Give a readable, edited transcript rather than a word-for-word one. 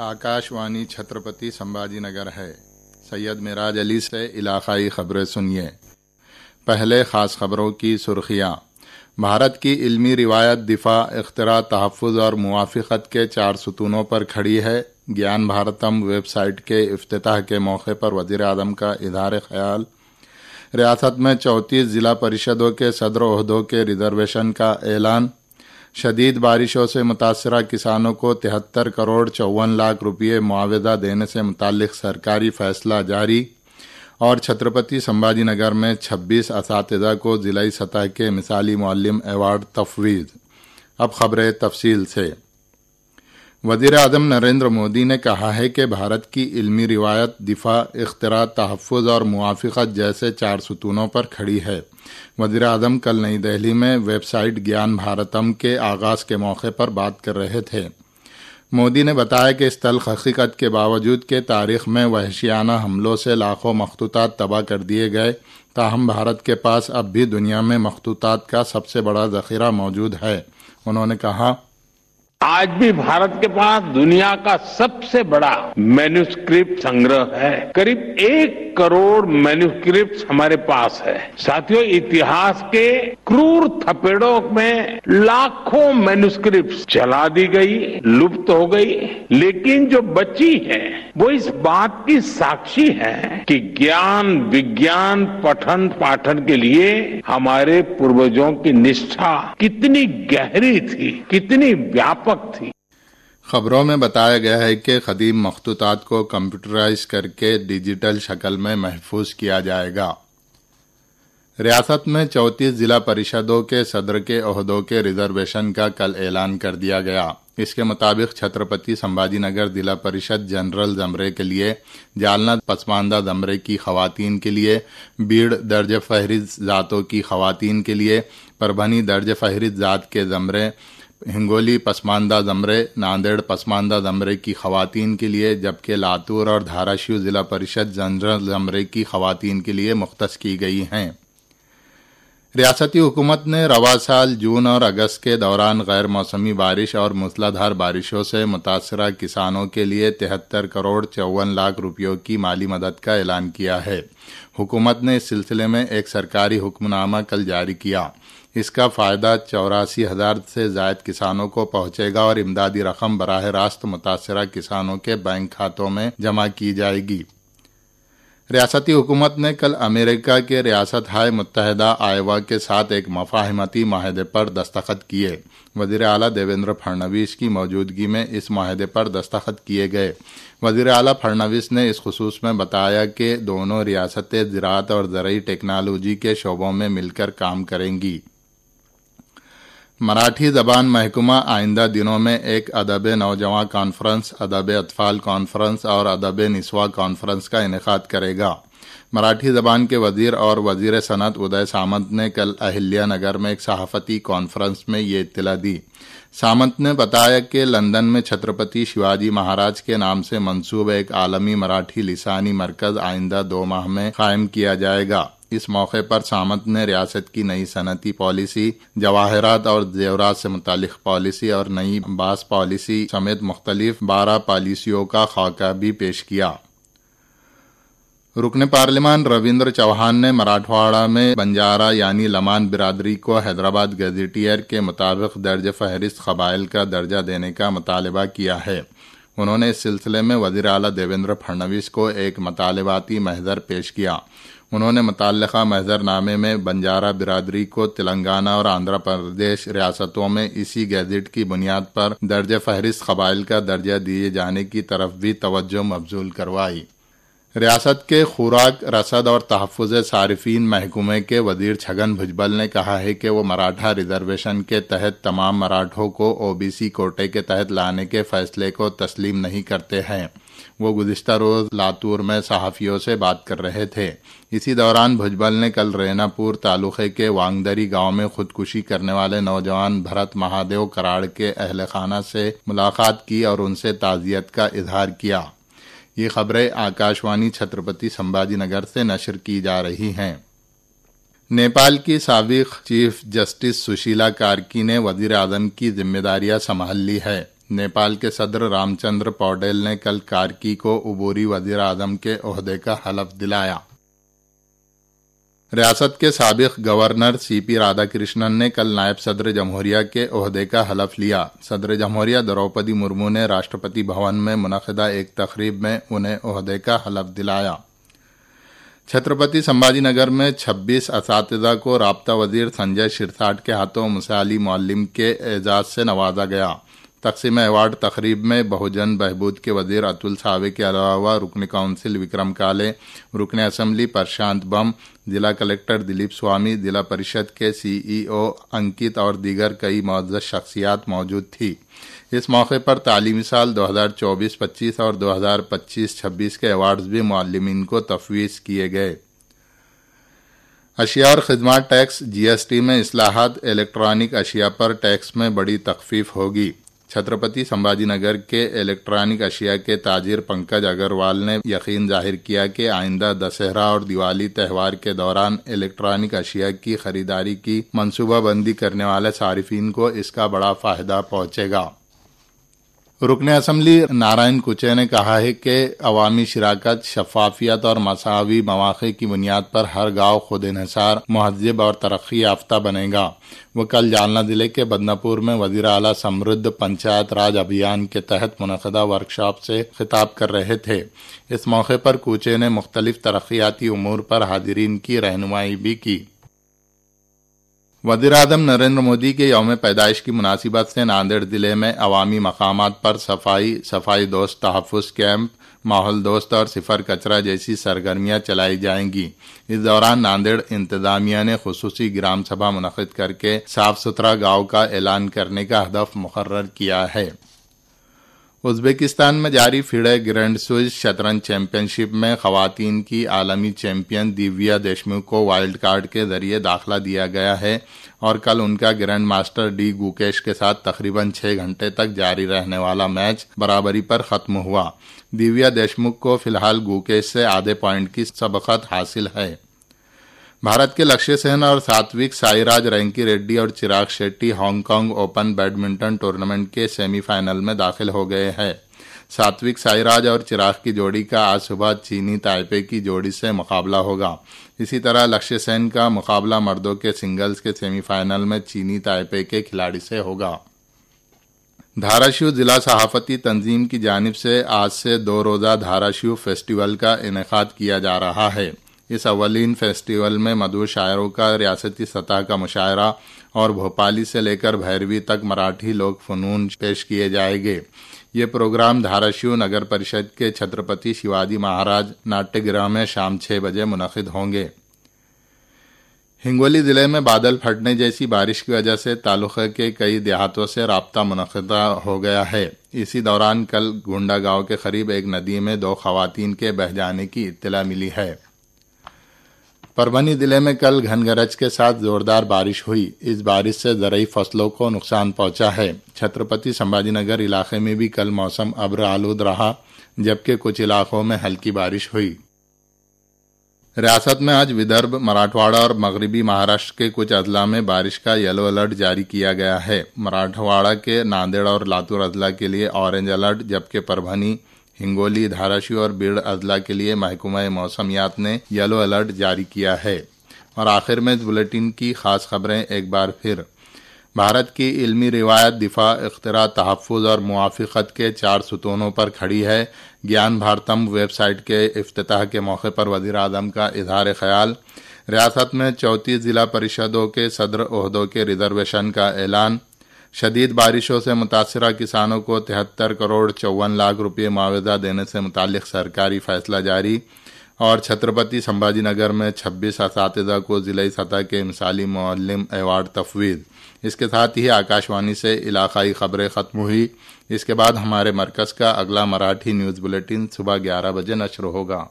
आकाशवाणी छत्रपति संभाजी नगर है। सैयद मिराज अली से इलाकाई खबरें सुनिए। पहले खास खबरों की सुर्खियां। भारत की इल्मी रिवायत दिफा, इख्तिरा, तहफ़्फ़ुज़ और मुवाफ़क़त के 4 सुतूनों पर खड़ी है। ज्ञान भारतम वेबसाइट के इफ्तिताह के मौके पर वज़ीर आज़म का इज़हार ख़याल। रियासत में 34 ज़िला परिषदों के सदर ओहदों के रिजर्वेशन का ऐलान। शदीद बारिशों से मुतासरा किसानों को 73 करोड़ 54 लाख रुपये मुआवजा देने से मुताल्लिक़ सरकारी फैसला जारी। और छत्रपति संभाजी नगर में 26 असातिज़ा को ज़िलाई सतह के मिसाली मुअल्लिम अवार्ड तफ़वीज़। अब खबरें तफसील से। वज़ीर आज़म नरेंद्र मोदी ने कहा है कि भारत की इल्मी रिवायत दिफा, इख्तिरा, तहफ़्फ़ुज़ और मुवाफ़क़त जैसे 4 सुतूनों पर खड़ी है। वज़ीर आज़म कल नई दिल्ली में वेबसाइट ज्ञान भारतम के आगाज़ के मौके पर बात कर रहे थे। मोदी ने बताया कि इस तल्ख़ हक़ीक़त के बावजूद कि तारीख़ में वहशियाना हमलों से लाखों मखतूतात तबाह कर दिए गए, ताहम भारत के पास अब भी दुनिया में मखतूतात का सबसे बड़ा ज़ख़ीरा मौजूद है। उन्होंने कहा, आज भी भारत के पास दुनिया का सबसे बड़ा मैन्युस्क्रिप्ट संग्रह है। करीब 1 करोड़ मैन्युस्क्रिप्ट हमारे पास है। साथियों, इतिहास के क्रूर थपेड़ों में लाखों मैन्युस्क्रिप्ट जला दी गई, लुप्त हो गई, लेकिन जो बची है वो इस बात की साक्षी है कि ज्ञान विज्ञान पठन पाठन के लिए हमारे पूर्वजों की निष्ठा कितनी गहरी थी, कितनी व्यापक थी। खबरों में बताया गया है कि कदीम मखतूतात को कंप्यूटराइज करके डिजिटल शक्ल में महफूज किया जाएगा। रियासत में 34 जिला परिषदों के सदर के ओहदों के रिजर्वेशन का कल ऐलान कर दिया गया। इसके मुताबिक छत्रपति संभाजी नगर जिला परिषद जनरल ज़मरे के लिए, जालना पसमानदा ज़मरे की ख़वातीन के लिए, बीड़ दर्ज फहरिस्त ज़ातों की ख़वातीन के लिए, परभनी दर्ज फहरिस्त ज़ात के ज़मरे, हिंगोली पसमानदा ज़मरे, नांदेड़ पसमानदा ज़मरे की ख़वातीन के लिए, जबकि लातूर और धाराशिव ज़िला परिषद जनरल ज़मरे की ख़वातीन के लिए मुख्तस की गई हैं। रियासती हुकूमत ने रवा साल जून और अगस्त के दौरान गैर मौसमी बारिश और मूसलाधार बारिशों से मुतासरा किसानों के लिए 73 करोड़ 54 लाख रुपयों की माली मदद का ऐलान किया है। हुकूमत ने इस सिलसिले में एक सरकारी हुक्मनामा कल जारी किया। इसका फ़ायदा 84,000 से ज़ायद किसानों को पहुंचेगा और इमदादी रकम बराह रास्त मुतासरा किसानों के बैंक खातों में जमा की जाएगी। रियासती हुकूमत ने कल अमेरिका के रियासत हाय मुत्तहदा आयवा के साथ एक मफाहमती माहदे पर दस्तखत किए। वज़ीर आला देवेंद्र फडणवीस की मौजूदगी में इस माहदे पर दस्तखत किए गए। वज़ीर आला फडणवीस ने इस खुसूस में बताया कि दोनों रियासतें ज़राअत और ज़रई टेक्नोलॉजी के शोबों में मिलकर काम करेंगी। मराठी ज़बान महकमा आइंदा दिनों में एक अदब नौजवान कॉन्फ्रेंस, अदब अतफाल कॉन्फ्रेंस और अदब निस्वा कॉन्फ्रेंस का इनेकाद करेगा। मराठी ज़बान के वज़ीर और वज़ीर सनत उदय सामंत ने कल अहिल्या नगर में एक सहाफ़ती कॉन्फ्रेंस में ये इत्तला दी। सामंत ने बताया कि लंदन में छत्रपति शिवाजी महाराज के नाम से मंसूब एक आलमी मराठी लिसानी मरकज़ आइंदा 2 माह में कायम किया जाएगा। इस मौके पर सामंत ने रियासत की नई सनती पॉलिसी, जवाहरात और जेवरात से मुतालिक पॉलिसी और नई बास पॉलिसी समेत मुख्तलिफ 12 पॉलिसियों का खाका भी पेश किया। रुकन पार्लिमान रविंद्र चौहान ने मराठवाड़ा में बंजारा यानी लमान बिरादरी को हैदराबाद गजेटियर के मुताबिक दर्ज फहरिस्त कबाइल का दर्जा देने का मुतालबा किया है। उन्होंने इस सिलसिले में वज़ीर आला देवेंद्र फडणवीस को एक मुतालबाती महज़र पेश किया। उन्होंने मुताल्लिक़ा महज़रनामे में बंजारा बिरादरी को तेलंगाना और आंध्र प्रदेश रियासतों में इसी गैजेट की बुनियाद पर दर्ज फहरिस्त कबाइल का दर्जा दिए जाने की तरफ भी तवज्जो मबजूल करवाई। रियासत के खुराक, रसद और तहफ़्फ़ुज़ सारिफीन महकमे के वज़ीर छगन भुजबल ने कहा है कि वो मराठा रिजर्वेशन के तहत तमाम मराठों को ओबीसी कोटे के तहत लाने के फैसले को तस्लीम नहीं करते हैं। वो गुज़िश्ता रोज़ लातूर में सहाफ़ियों से बात कर रहे थे। इसी दौरान भुजबल ने कल रेनापुर तालुक़े के वांगदरी गांव में खुदकुशी करने वाले नौजवान भरत महादेव कराड़ के अहल खाना से मुलाकात की और उनसे ताज़ियत का इजहार किया। ये खबरें आकाशवाणी छत्रपति संभाजी नगर से नशर की जा रही हैं। नेपाल की साबिक़ चीफ जस्टिस सुशीला कार्की ने वज़ीर आज़म की जिम्मेदारियां संभाल ली है। نیپال کے صدر رام چندر پوڈیل نے کل کارکی کو عبوری وزیر اعظم کے عہدے کا حلف دلایا۔ ریاست کے سابق گورنر سی پی رادھا کرشنن نے کل نائب صدر جمہوریہ کے عہدے کا حلف لیا۔ صدر جمہوریہ دروپدی مرمو نے راشٹرپتی بھون میں منعقدہ ایک تقریب میں انہیں عہدے کا حلف دلایا۔ چھترپتی سمبھاجی نگر میں 26 اساتذہ کو رابطہ وزیر سنجے شرساٹ کے ہاتھوں مثالی معلم کے اعزاز سے نوازا گیا۔ تقسیم ایوارڈ تقریب میں بہوجن بہبود کے وزیر اتل ساوے کے علاوہ رکن کونسل وکرم کالے، رکن اسمبلی پرشانت بم، ضلع کلکٹر دلیپ سوامی، ضلع پریشد کے سی ای او انکت اور دیگر کئی معزز شخصیات موجود تھی۔ اس موقع پر تعلیمی سال 2024-25 اور 2025-26 کے ایوارڈز بھی معلمین کو تفویض کیے گئے۔ اشیاء اور خدمات ٹیکس جی ایس ٹی میں اصلاحات، الیکٹرانک اشیاء پر ٹیکس میں بڑی تخفیف ہوگی۔ چھترپتی سمبھاجی نگر کے الیکٹرانک اشیاء کے تاجر پنکج اگروال نے یقین ظاہر کیا کہ آئندہ دسہرہ اور دیوالی تہوار کے دوران الیکٹرانک اشیاء کی خریداری کی منصوبہ بندی کرنے والے صارفین کو اس کا بڑا فائدہ پہنچے گا۔ رکن اسمبلی نارائن کچے نے کہا ہے کہ عوامی شراکت، شفافیت اور مساوی مواقع کی بنیاد پر ہر گاؤں خود انحصار، مہذب اور ترقی یافتہ بنے گا۔ وہ کل جالنہ ضلع کے بدنا پور میں وزیر اعلیٰ سمردھ پنچایت راج ابھیان کے تحت منعقدہ ورکشاپ سے خطاب کر رہے تھے۔ اس موقع پر کوچے نے مختلف ترقیاتی امور پر حاضرین کی رہنمائی بھی کی۔ وزیر اعظم نریندر مودی کے یوم پیدائش کی مناسبت سے ناندیڑ ضلع میں عوامی مقامات پر صفائی دوست تحفظ کیمپ، ماحول دوست اور صفر کچرا جیسی سرگرمیاں چلائی جائیں گی۔ اس دوران ناندیڑ انتظامیہ نے خصوصی گرام سبھا منعقد کر کے صاف ستھرا گاؤں کا اعلان کرنے کا ہدف مقرر کیا ہے۔ ازبکستان میں جاری فیڈے گرینڈ سوئس شطرنج چیمپئن شپ میں خواتین کی عالمی چیمپئن دیویا دیشمکھ کو وائلڈ کارڈ کے ذریعے داخلہ دیا گیا ہے اور کل ان کا گرینڈ ماسٹر ڈی گوکیش کے ساتھ تقریباً 6 گھنٹے تک جاری رہنے والا میچ برابری پر ختم ہوا۔ دیویا دیشمکھ کو فی الحال گوکیش سے آدھے پوائنٹ کی سبقت حاصل ہے۔ بھارت کے لکشیہ سین اور ساتوک سائیراج رینکی ریڈی اور چراغ Shetty Hong Kong open badminton tournament کے سیمی فائنل میں داخل ہو گئے ہیں۔ ساتوک سائیراج اور چراغ کی جوڑی کا آج صبح چینی تائپے کی جوڑی سے مقابلہ ہوگا۔ اسی طرح لکشیہ سین کا مقابلہ مردوں کے سنگلز کے سیمی فائنل میں چینی تائپے کے کھلاڑی سے ہوگا۔ دھاراشیو ضلع صحافتی تنظیم کی جانب سے آج سے 2 روزہ دھاراشیو فیسٹیول کا انعقاد کیا جا رہا ہے۔ اس اولین فیسٹیول میں مدعو شاعروں کا ریاستی سطح کا مشاعرہ اور بھوپالی سے لے کر بھیروی تک مراٹھی لوک فنون پیش کیے جائیں گے۔ یہ پروگرام دھاراشیو نگر پریشد کے چھترپتی شیواجی مہاراج ناٹیہ گرہ میں شام 6 بجے منعقد ہوں گے۔ ہنگولی ضلع میں بادل پھٹنے جیسی بارش کی وجہ سے تعلقے کے کئی دیہاتوں سے رابطہ منقطع ہو گیا ہے۔ اسی دوران کل گونڈا گاؤں کے قریب ایک ندی میں 2 خواتین کے بہہ جانے کی اطلاع ملی ہے۔ پربھنی ضلع میں کل گھن گرج کے ساتھ زوردار بارش ہوئی۔ اس بارش سے زرعی فصلوں کو نقصان پہنچا ہے۔ چھترپتی سمبھاجی نگر علاقے میں بھی کل موسم ابر آلود رہا، جبکہ کچھ علاقوں میں ہلکی بارش ہوئی۔ ریاست میں آج ودربھ، مراٹھواڑہ اور مغربی مہاراشٹر کے کچھ اضلاع میں بارش کا یلو الرٹ جاری کیا گیا ہے۔ مراٹھواڑہ کے ناندیڑ اور لاتور اضلاع کے لیے اورنج الرٹ، جبکہ پربھنی، ہنگولی، دھاراشیو اور بیڑ اضلاع کے لیے محکمہ موسمیات نے یلو الرٹ جاری کیا ہے۔ اور آخر میں اس بلیٹن کی خاص خبریں ایک بار پھر۔ بھارت کی علمی روایت دفاع، اختراع، تحفظ اور موافقت کے 4 ستونوں پر کھڑی ہے۔ گیان بھارتم ویب سائٹ کے افتتاح کے موقع پر وزیر اعظم کا اظہار خیال۔ ریاست میں 34 ضلع پریشدوں کے صدر عہدوں کے ریزرویشن کا اعلان۔ شدید بارشوں سے متاثرہ کسانوں کو 73 کروڑ 54 لاکھ روپے معاوضہ دینے سے متعلق سرکاری فیصلہ جاری۔ اور چھترپتی سمبھاجی نگر میں 26 اساتذہ کو ضلعی سطح کے مثالی معلم ایوارڈ تفویض۔ اس کے ساتھ ہی آکاشوانی سے علاقائی خبریں ختم ہوئی۔ اس کے بعد ہمارے مرکز کا اگلا مراٹھی نیوز بلیٹن صبح 11 بجے نشر ہوگا۔